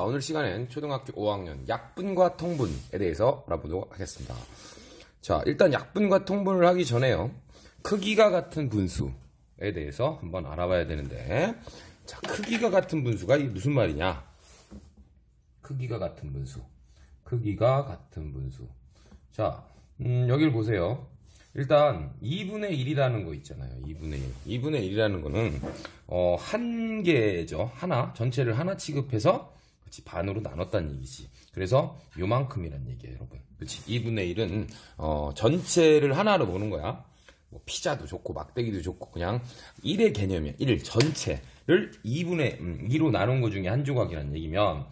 오늘 시간엔 초등학교 5학년 약분과 통분에 대해서 알아보도록 하겠습니다. 자, 일단 약분과 통분을 하기 전에요. 크기가 같은 분수에 대해서 한번 알아봐야 되는데, 자, 크기가 같은 분수가 이게 무슨 말이냐? 크기가 같은 분수. 크기가 같은 분수. 자, 여기를 보세요. 일단 2분의 1이라는 거 있잖아요. 2분의 1. 2분의 1이라는 거는 한 개죠. 하나. 전체를 하나 취급해서 그치, 반으로 나눴다는 얘기지. 그래서 요만큼이란 얘기예요, 여러분. 그치? 2분의 1은 전체를 하나로 보는 거야. 뭐 피자도 좋고 막대기도 좋고 그냥 1의 개념이야. 1 전체를 2분의 2로 나눈 거 중에 한 조각이란 얘기면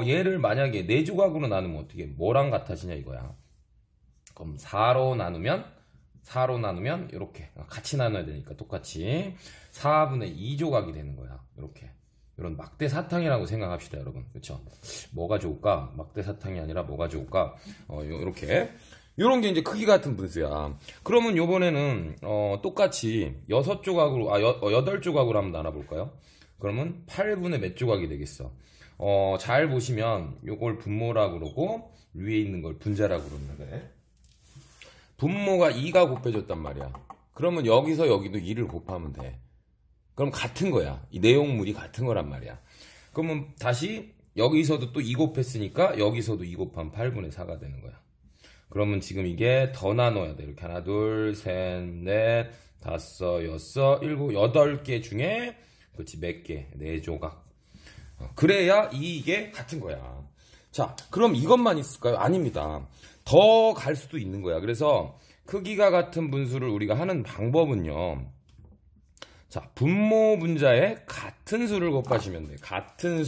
얘를 만약에 4조각으로 나누면 어떻게 뭐랑 같아지냐 이거야. 그럼 4로 나누면 이렇게 같이 나눠야 되니까 똑같이 4분의 2조각이 되는 거야. 이렇게. 이런 막대 사탕이라고 생각합시다, 여러분. 그렇죠? 뭐가 좋을까? 막대 사탕이 아니라 뭐가 좋을까? 이렇게. 이런 게 이제 크기 같은 분수야. 그러면 요번에는 똑같이 6조각으로 8조각으로 한번 나눠 볼까요? 그러면 8분의 몇 조각이 되겠어? 잘 보시면 요걸 분모라고 그러고 위에 있는 걸 분자라고 그러는데 분모가 2가 곱해졌단 말이야. 그러면 여기서 여기도 2를 곱하면 돼. 그럼 같은 거야. 이 내용물이 같은 거란 말이야. 그러면 다시 여기서도 또 2 곱했으니까 여기서도 2 곱하면 8분의 4가 되는 거야. 그러면 지금 이게 더 나눠야 돼. 이렇게 하나, 둘, 셋, 넷, 다섯, 여섯, 일곱, 8개 중에 그렇지 몇 개? 4조각. 그래야 이게 같은 거야. 자, 그럼 이것만 있을까요? 아닙니다. 더 갈 수도 있는 거야. 그래서 크기가 같은 분수를 우리가 하는 방법은요. 자, 분모 분자에 같은 수를 곱하시면 돼. 같은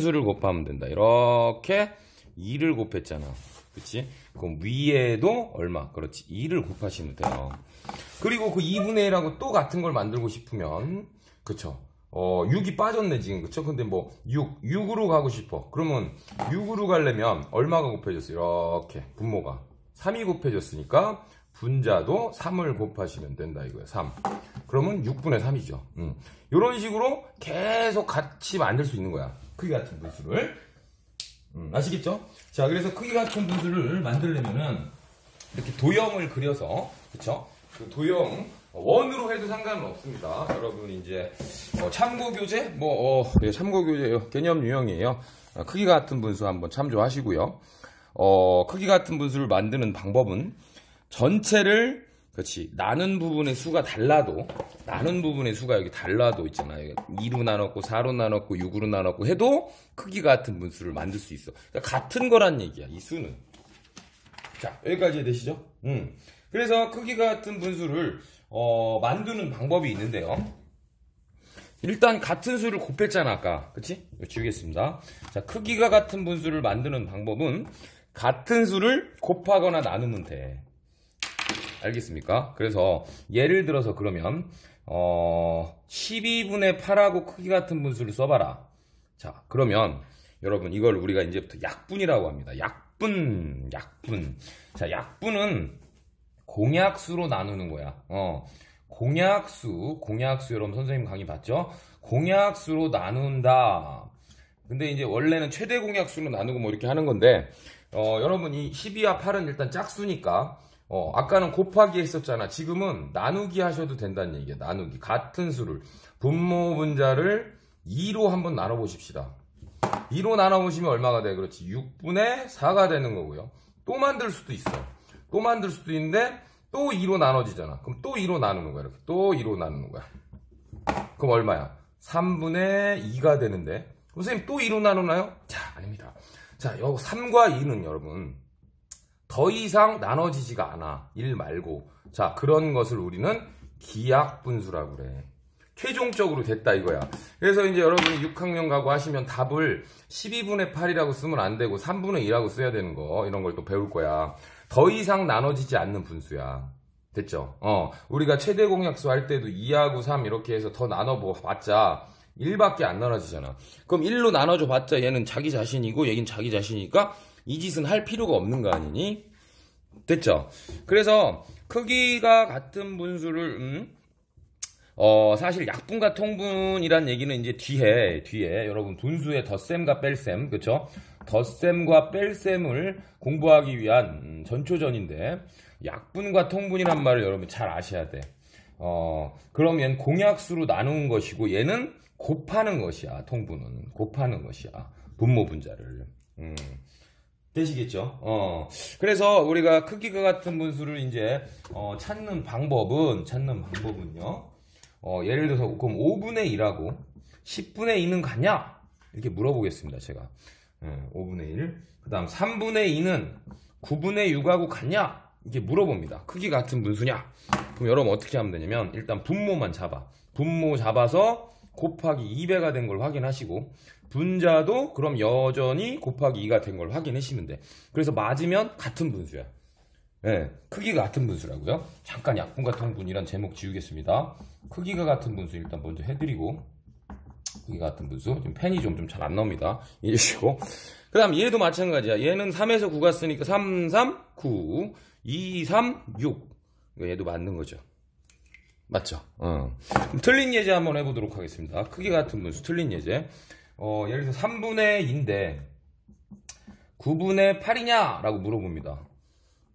수를 곱하면 된다. 이렇게 2를 곱했잖아. 그치? 그럼 위에도 얼마? 그렇지. 2를 곱하시면 돼요. 그리고 그 2분의 1하고 또 같은 걸 만들고 싶으면, 그쵸? 6이 빠졌네, 지금. 그쵸? 근데 뭐, 6으로 가고 싶어. 그러면 6으로 가려면 얼마가 곱해졌어? 이렇게. 분모가. 3이 곱해졌으니까 분자도 3을 곱하시면 된다, 이거야. 3. 그러면 6분의 3이죠. 이런 식으로 계속 같이 만들 수 있는 거야. 크기 같은 분수를. 아시겠죠? 자, 그래서 크기 같은 분수를 만들려면은 이렇게 도형을 그려서, 그쵸? 그 도형, 원으로 해도 상관은 없습니다. 여러분, 이제, 참고교재? 네, 참고교재요. 개념 유형이에요. 크기 같은 분수 한번 참조하시고요. 크기 같은 분수를 만드는 방법은 전체를 그렇지. 나눈 부분의 수가 달라도, 나눈 부분의 수가 여기 달라도 있잖아요. 2로 나눴고, 4로 나눴고, 6으로 나눴고 해도 크기 같은 분수를 만들 수 있어. 그러니까 같은 거란 얘기야, 이 수는. 자, 여기까지 되시죠? 그래서 크기 같은 분수를, 만드는 방법이 있는데요. 일단 같은 수를 곱했잖아, 아까. 그치? 이거 지우겠습니다. 자, 크기가 같은 분수를 만드는 방법은 같은 수를 곱하거나 나누면 돼. 알겠습니까? 그래서 예를 들어서 그러면 12분의 8하고 크기 같은 분수를 써봐라. 자, 그러면 여러분 이걸 우리가 이제부터 약분이라고 합니다. 약분. 자, 약분은 공약수로 나누는 거야. 공약수 여러분 선생님 강의 봤죠? 공약수로 나눈다. 근데 이제 원래는 최대 공약수로 나누고 뭐 이렇게 하는 건데 여러분 이 12와 8은 일단 짝수니까 아까는 곱하기 했었잖아. 지금은 나누기 하셔도 된다는 얘기야. 나누기. 같은 수를. 분모 분자를 2로 한번 나눠보십시다. 2로 나눠보시면 얼마가 돼? 그렇지. 6분의 4가 되는 거고요. 또 만들 수도 있어. 또 만들 수도 있는데 또 2로 나눠지잖아. 그럼 또 2로 나누는 거야. 이렇게. 또 2로 나누는 거야. 그럼 얼마야? 3분의 2가 되는데. 선생님 또 2로 나누나요? 자, 아닙니다. 자, 여기 3과 2는 여러분. 더 이상 나눠지지가 않아. 1 말고. 자, 그런 것을 우리는 기약분수라고 그래. 최종적으로 됐다 이거야. 그래서 이제 여러분이 6학년 가고 하시면 답을 12분의 8이라고 쓰면 안 되고 3분의 2라고 써야 되는 거. 이런 걸 또 배울 거야. 더 이상 나눠지지 않는 분수야. 됐죠? 우리가 최대 공약수 할 때도 2하고 3 이렇게 해서 더 나눠봤자 1밖에 안 나눠지잖아. 그럼 1로 나눠줘 봤자 얘는 자기 자신이고 얘긴 자기 자신이니까 이 짓은 할 필요가 없는 거 아니니? 됐죠? 그래서 크기가 같은 분수를 사실 약분과 통분이란 얘기는 이제 뒤에 여러분 분수의 덧셈과 뺄셈, 그쵸? 덧셈과 뺄셈을 공부하기 위한 전초전인데, 약분과 통분이란 말을 여러분 잘 아셔야 돼. 그럼 얘는 공약수로 나누는 것이고, 얘는 곱하는 것이야, 통분은. 곱하는 것이야. 분모 분자를. 되시겠죠? 그래서 우리가 크기가 같은 분수를 이제, 찾는 방법은요, 예를 들어서, 그럼 5분의 1하고 10분의 2는 같냐? 이렇게 물어보겠습니다, 제가. 5분의 1. 그 다음 3분의 2는 9분의 6하고 같냐? 이렇게 물어봅니다. 크기 같은 분수냐? 그럼 여러분 어떻게 하면 되냐면, 일단 분모만 잡아. 분모 잡아서 곱하기 2배가 된 걸 확인하시고, 분자도 그럼 여전히 곱하기 2가 된 걸 확인하시면 돼. 그래서 맞으면 같은 분수야. 네, 크기가 같은 분수라고요. 잠깐 약분과 통분이란 제목 지우겠습니다. 크기가 같은 분수 일단 먼저 해드리고, 크기가 같은 분수. 지금 펜이 좀 잘 안 나옵니다. 이해주시고. 그 다음 얘도 마찬가지야. 얘는 3에서 9가 쓰니까 3, 3, 9, 2, 3, 6. 얘도 맞는 거죠. 맞죠? 그럼 틀린 예제 한번 해보도록 하겠습니다. 크기 같은 분수 틀린 예제. 예를 들어서 3분의 2인데 9분의 8이냐? 라고 물어봅니다.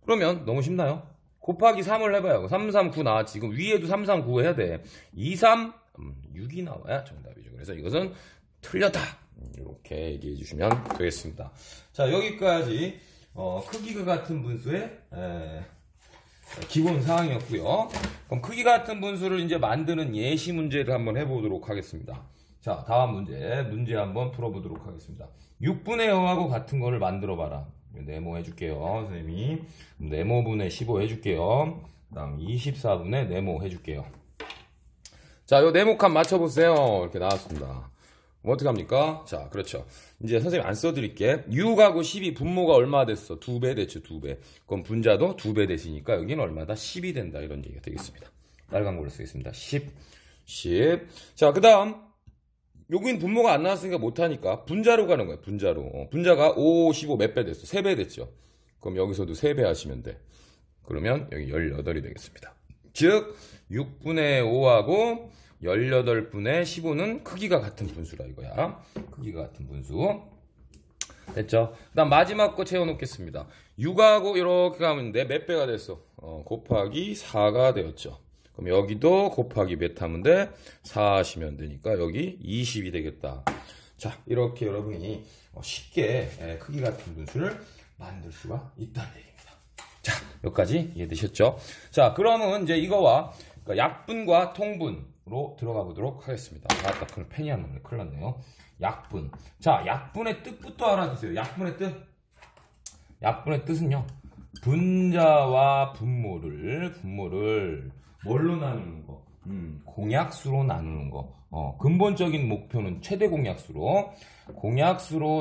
그러면 너무 쉽나요? 곱하기 3을 해봐요. 3, 3, 9 나왔지. 지금 위에도 3, 3, 9 해야 돼. 2, 3, 6이 나와야 정답이죠. 그래서 이것은 틀렸다. 이렇게 얘기해 주시면 되겠습니다. 자, 여기까지 크기가 같은 분수의 기본 사항이었고요. 그럼 크기 같은 분수를 이제 만드는 예시 문제를 한번 해보도록 하겠습니다. 자, 다음 문제 한번 풀어보도록 하겠습니다. 6분의 0하고 같은 거를 만들어 봐라. 네모 해줄게요, 선생님이. 네모분의 15 해줄게요. 그 다음 24분의 네모 해줄게요. 자, 요 네모칸 맞춰보세요. 이렇게 나왔습니다. 그럼 어떻게 합니까? 자, 그렇죠. 이제 선생님 안 써드릴게. 6하고 10이 분모가 얼마 됐어? 2배 됐죠, 2배. 그럼 분자도 2배 되시니까 여기는 얼마다? 10이 된다. 이런 얘기가 되겠습니다. 빨간 걸로 쓰겠습니다. 10. 자, 그 다음. 여긴 분모가 안 나왔으니까 못하니까 분자로 가는 거야, 분자로. 분자가 5, 15 몇 배 됐어? 3배 됐죠. 그럼 여기서도 3배 하시면 돼. 그러면 여기 18이 되겠습니다. 즉 6분의 5하고 18분의 15는 크기가 같은 분수라 이거야. 크기가 같은 분수. 됐죠? 그 다음 마지막 거 채워놓겠습니다. 6하고 이렇게 가면 돼. 몇 배가 됐어? 곱하기 4가 되었죠. 그럼 여기도 곱하기 몇 하면 돼? 4 하시면 되니까 여기 20이 되겠다. 자, 이렇게 여러분이 쉽게 크기 같은 분수를 만들 수가 있다는 얘기입니다. 자, 여기까지 이해되셨죠? 자, 그러면 이제 이거와 약분과 통분으로 들어가 보도록 하겠습니다. 아따, 펜이 안 나네. 큰일 났네요. 약분. 자, 약분의 뜻부터 알아두세요. 약분의 뜻. 약분의 뜻은요, 분자와 분모를 뭘로 나누는 거? 공약수로 나누는 거. 근본적인 목표는 최대 공약수로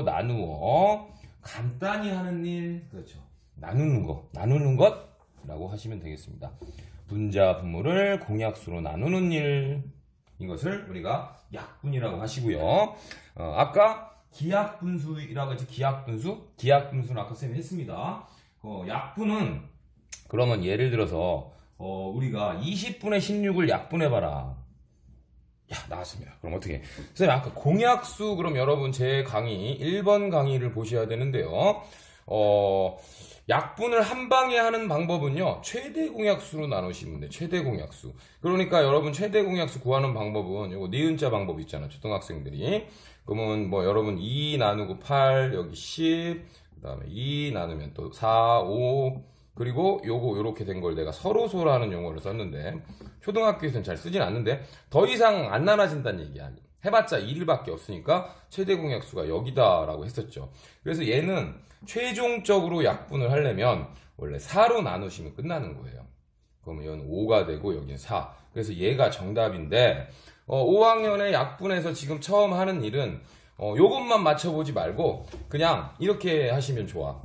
나누어 간단히 하는 일, 그렇죠. 나누는 것라고 하시면 되겠습니다. 분자, 분모를 공약수로 나누는 일, 이것을 우리가 약분이라고 하시고요. 아까 기약분수라고 했지, 기약분수는 아까 선생님이 했습니다. 약분은, 그러면 예를 들어서, 우리가 20분의 16을 약분해봐라. 야, 나왔습니다. 그럼 어떻게? 선생님, 아까 공약수, 그럼 여러분 제 강의, 1번 강의를 보셔야 되는데요. 약분을 한 방에 하는 방법은요, 최대 공약수로 나누시면 돼요. 최대 공약수. 그러니까 여러분 최대 공약수 구하는 방법은, 요거 니은자 방법 있잖아요. 초등학생들이. 그러면 뭐 여러분 2 나누고 8, 여기 10, 그 다음에 2 나누면 또 4, 5, 그리고 요거 요렇게 된 걸 내가 서로소라는 용어를 썼는데 초등학교에서는 잘 쓰진 않는데 더 이상 안 나눠진다는 얘기야. 해봤자 1밖에 없으니까 최대 공약수가 여기다라고 했었죠. 그래서 얘는 최종적으로 약분을 하려면 원래 4로 나누시면 끝나는 거예요. 그러면 여기는 5가 되고 여기는 4. 그래서 얘가 정답인데 5학년에 약분해서 지금 처음 하는 일은 요것만 맞춰보지 말고 그냥 이렇게 하시면 좋아.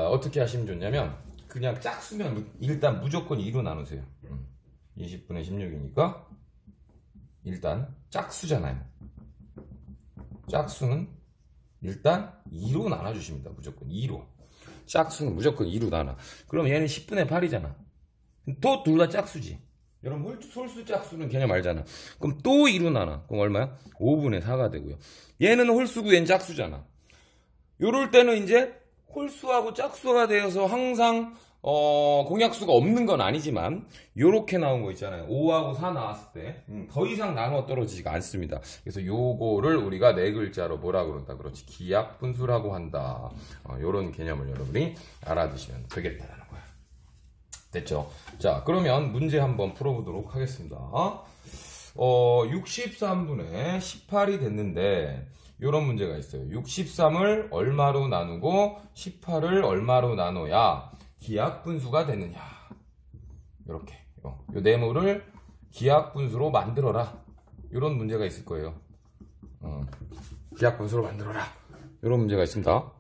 어떻게 하시면 좋냐면 그냥 짝수면 일단 무조건 2로 나누세요. 20분의 16이니까 일단 짝수잖아요. 짝수는 일단 2로 나눠주십니다. 무조건 2로. 짝수는 무조건 2로 나눠. 그럼 얘는 10분의 8이잖아. 또 둘 다 짝수지. 여러분 홀수 짝수는 개념 알잖아. 그럼 또 2로 나눠. 그럼 얼마야? 5분의 4가 되고요. 얘는 홀수고 얘는 짝수잖아. 요럴 때는 이제 홀수하고 짝수가 되어서 항상 공약수가 없는 건 아니지만 요렇게 나온 거 있잖아요. 5하고 4 나왔을 때 더 이상 나눠 떨어지지가 않습니다. 그래서 요거를 우리가 네 글자로 뭐라 그런다? 그렇지, 기약분수라고 한다. 요런 개념을 여러분이 알아두시면 되겠다라는 거야. 됐죠? 자, 그러면 문제 한번 풀어보도록 하겠습니다. 63분의 18이 됐는데 이런 문제가 있어요. 63을 얼마로 나누고 18을 얼마로 나눠야 기약분수가 되느냐. 이렇게 요 네모를 기약분수로 만들어라. 이런 문제가 있을 거예요. 기약분수로 만들어라. 이런 문제가 있습니다.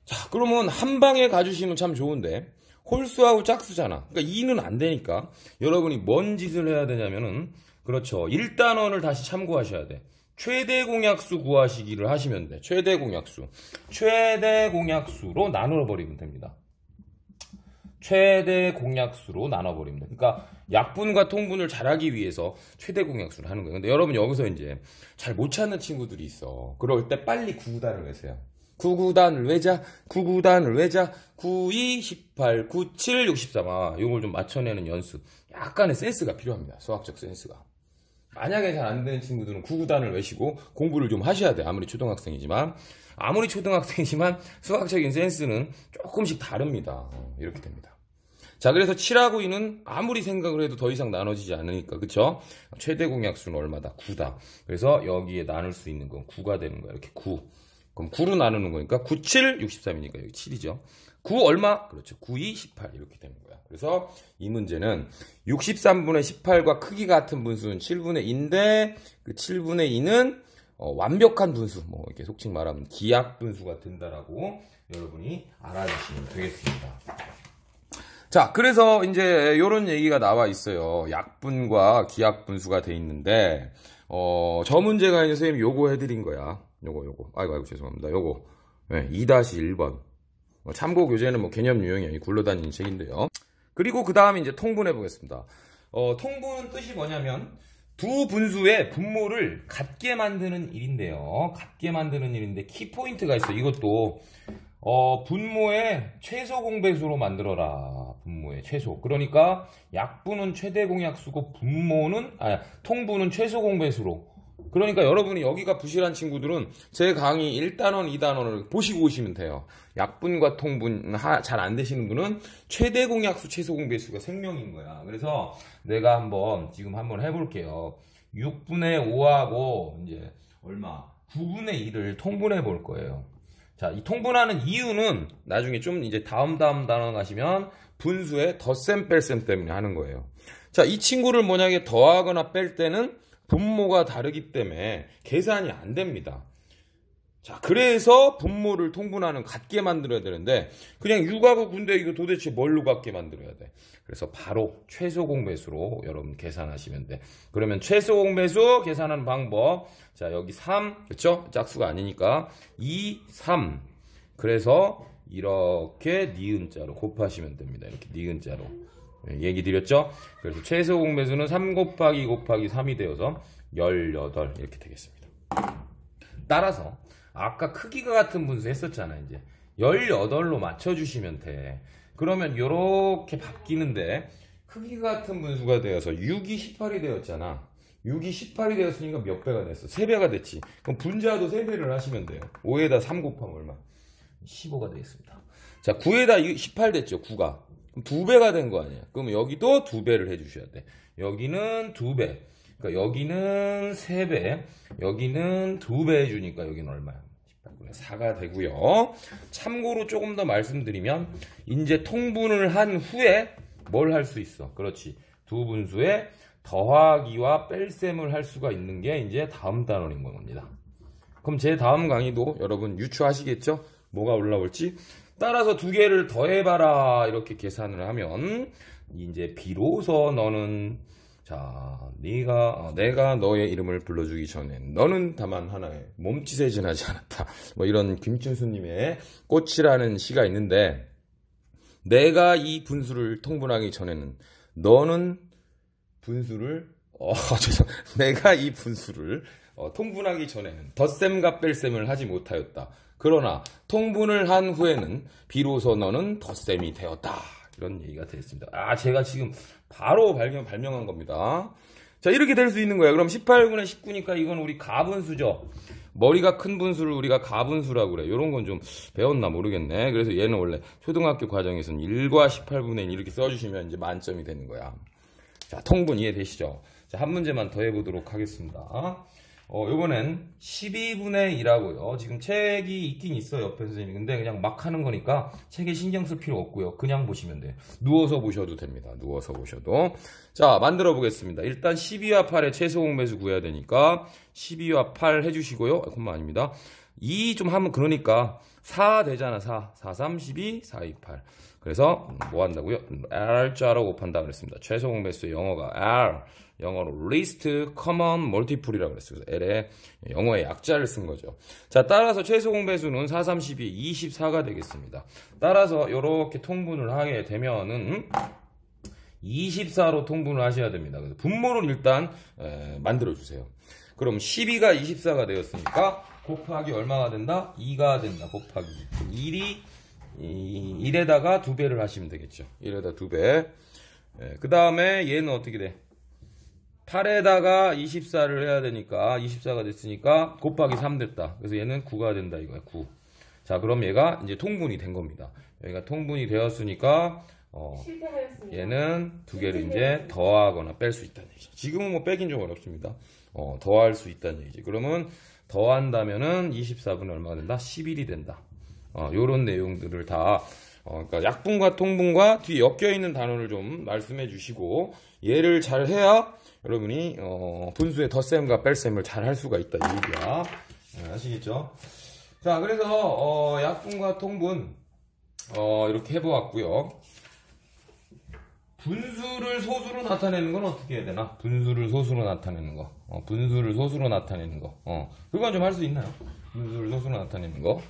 자, 그러면 한 방에 가주시면 참 좋은데 홀수하고 짝수잖아. 그러니까 2는 안 되니까 여러분이 뭔 짓을 해야 되냐면은, 그렇죠, 1단원을 다시 참고하셔야 돼. 최대 공약수 구하시기를 하시면 돼. 최대 공약수로 나눠버리면 됩니다. 최대 공약수로 나눠버리면 돼. 그러니까 약분과 통분을 잘하기 위해서 최대 공약수를 하는 거예요. 근데 여러분 여기서 이제 잘 못 찾는 친구들이 있어. 그럴 때 빨리 9구단을 외세요. 9구단을 외자, 9, 2, 18, 9, 7, 63. 요걸 좀 맞춰내는 연습. 약간의 센스가 필요합니다. 수학적 센스가. 만약에 잘 안 되는 친구들은 9구단을 외시고 공부를 좀 하셔야 돼. 아무리 초등학생이지만 수학적인 센스는 조금씩 다릅니다. 이렇게 됩니다. 자, 그래서 7하고 2는 아무리 생각을 해도 더 이상 나눠지지 않으니까, 그쵸? 최대 공약수는 얼마다? 9다. 그래서 여기에 나눌 수 있는 건 9가 되는 거야. 이렇게 9. 그럼 9로 나누는 거니까 9, 7, 63이니까 여기 7이죠. 9 얼마? 그렇죠. 9, 2, 18 이렇게 되는 거야. 그래서 이 문제는 63분의 18과 크기 같은 분수는 7분의 2인데 그 7분의 2는 완벽한 분수, 뭐 이렇게 속칭 말하면 기약 분수가 된다라고 여러분이 알아주시면 되겠습니다. 자, 그래서 이제 이런 얘기가 나와 있어요. 약분과 기약 분수가 돼 있는데 저 문제가 이제 선생님 요거 해드린 거야. 요거. 아이고 죄송합니다. 요거 2-1번. 참고 교재는 뭐 개념 유형이 아니고 굴러다니는 책인데요. 그리고 그 다음에 이제 통분해 보겠습니다. 통분은 뜻이 뭐냐면 두 분수의 분모를 같게 만드는 일인데요. 같게 만드는 일인데 키포인트가 있어요. 이것도 분모의 최소 공배수로 만들어라. 분모의 최소. 그러니까 약분은 최대 공약수고 통분은 최소 공배수로. 그러니까 여러분이 여기가 부실한 친구들은 제 강의 1단원, 2단원을 보시고 오시면 돼요. 약분과 통분 잘 안 되시는 분은 최대 공약수, 최소 공배수가 생명인 거야. 그래서 내가 지금 한번 해볼게요. 6분의 5하고 이제 얼마? 9분의 2를 통분해 볼 거예요. 자, 이 통분하는 이유는 나중에 좀 이제 다음 단원 가시면 분수의 덧셈 뺄셈 때문에 하는 거예요. 자, 이 친구를 만약에 더하거나 뺄 때는 분모가 다르기 때문에 계산이 안 됩니다. 자, 그래서 분모를 통분하는 같게 만들어야 되는데 그냥 6하고 9인데 이거 도대체 뭘로 같게 만들어야 돼? 그래서 바로 최소 공배수로 여러분 계산하시면 돼. 그러면 최소 공배수 계산하는 방법. 자, 여기 3, 그렇죠? 짝수가 아니니까 2, 3. 그래서 이렇게 니은자로 곱하시면 됩니다. 이렇게 니은자로. 얘기 드렸죠? 그래서 최소 공배수는 3 곱하기 3이 되어서 18 이렇게 되겠습니다. 따라서 아까 크기가 같은 분수 했었잖아. 이제 18로 맞춰주시면 돼. 그러면 이렇게 바뀌는데 크기가 같은 분수가 되어서 6이 18이 되었잖아. 6이 18이 되었으니까 몇 배가 됐어? 3배가 됐지. 그럼 분자도 3배를 하시면 돼요. 5에다 3 곱하면 얼마? 15가 되겠습니다. 자, 9에다 18 됐죠. 9가. 그럼 2배가 된 거 아니야. 그럼 여기도 2배를 해주셔야 돼. 여기는 2배. 그러니까 여기는 3배. 여기는 2배 해주니까 여기는 얼마야? 18분의 4가 되고요. 참고로 조금 더 말씀드리면 이제 통분을 한 후에 뭘 할 수 있어? 그렇지. 두 분수에 더하기와 뺄셈을 할 수가 있는 게 이제 다음 단원인 겁니다. 그럼 제 다음 강의도 여러분 유추하시겠죠? 뭐가 올라올지? 따라서 두 개를 더해봐라 이렇게 계산을 하면 이제 비로소 너는 내가 너의 이름을 불러주기 전에 너는 다만 하나의 몸짓에 지나지 않았다. 뭐 이런 김춘수님의 꽃이라는 시가 있는데 내가 이 분수를 통분하기 전에는 너는 분수를 죄송. 내가 이 분수를 통분하기 전에는 덧셈과 뺄셈을 하지 못하였다. 그러나 통분을 한 후에는 비로소 너는 덧셈이 되었다. 이런 얘기가 되었습니다. 제가 지금 바로 발명한 겁니다. 자, 이렇게 될 수 있는 거예요. 그럼 18분의 19니까 이건 우리 가분수죠. 머리가 큰 분수를 우리가 가분수라고 그래. 이런 건 좀 배웠나 모르겠네. 그래서 얘는 원래 초등학교 과정에서는 1과 18분의 1 이렇게 써주시면 이제 만점이 되는 거야. 자, 통분 이해되시죠? 자, 한 문제만 더 해보도록 하겠습니다. 요번엔 12분의 2라고요. 지금 책이 있긴 있어요, 옆에 선생님이. 근데 그냥 막 하는 거니까 책에 신경 쓸 필요 없고요. 그냥 보시면 돼요. 누워서 보셔도 됩니다. 누워서 보셔도. 자, 만들어 보겠습니다. 일단 12와 8의 최소 공배수 구해야 되니까 12와 8 해주시고요. 콤마 아닙니다. 2 좀 하면 그러니까 4 되잖아. 4, 3, 12, 4, 2, 8. 그래서 뭐 한다고요? R자로 곱한다 그랬습니다. 최소 공배수의 영어가 R. 영어로 least common multiple이라고 그랬어요. L에 영어의 약자를 쓴 거죠. 자, 따라서 최소 공배수는 4, 3, 12, 24가 되겠습니다. 따라서 이렇게 통분을 하게 되면은 24로 통분을 하셔야 됩니다. 그래서 분모를 일단 만들어 주세요. 그럼 12가 24가 되었으니까 곱하기 얼마가 된다? 2가 된다. 곱하기 1에다가 2배를 하시면 되겠죠. 1에다 2배. 그 다음에 얘는 어떻게 돼? 8에다가 24를 해야 되니까 24가 됐으니까 곱하기 3 됐다. 그래서 얘는 9가 된다 이거야. 9. 자, 그럼 얘가 이제 통분이 된 겁니다. 여기가 통분이 되었으니까 얘는 두 개를 이제 더하거나 뺄 수 있다는 얘기죠. 지금은 뭐 빼긴 좀 어렵습니다. 더할 수 있다는 얘기지. 그러면 더한다면은 24분의 얼마가 된다? 11이 된다. 요런 내용들을 다 그러니까 약분과 통분과 뒤에 엮여 있는 단어를 좀 말씀해 주시고 얘를 잘 해야 여러분이 분수의 덧셈과 뺄셈을 잘 할 수가 있다 이 얘기야. 아시겠죠? 자, 그래서 약분과 통분 이렇게 해보았고요. 분수를 소수로 나타내는 건 어떻게 해야 되나? 분수를 소수로 나타내는 거. 분수를 소수로 나타내는 거. 그건 좀 할 수 있나요? 분수를 소수로 나타내는 거.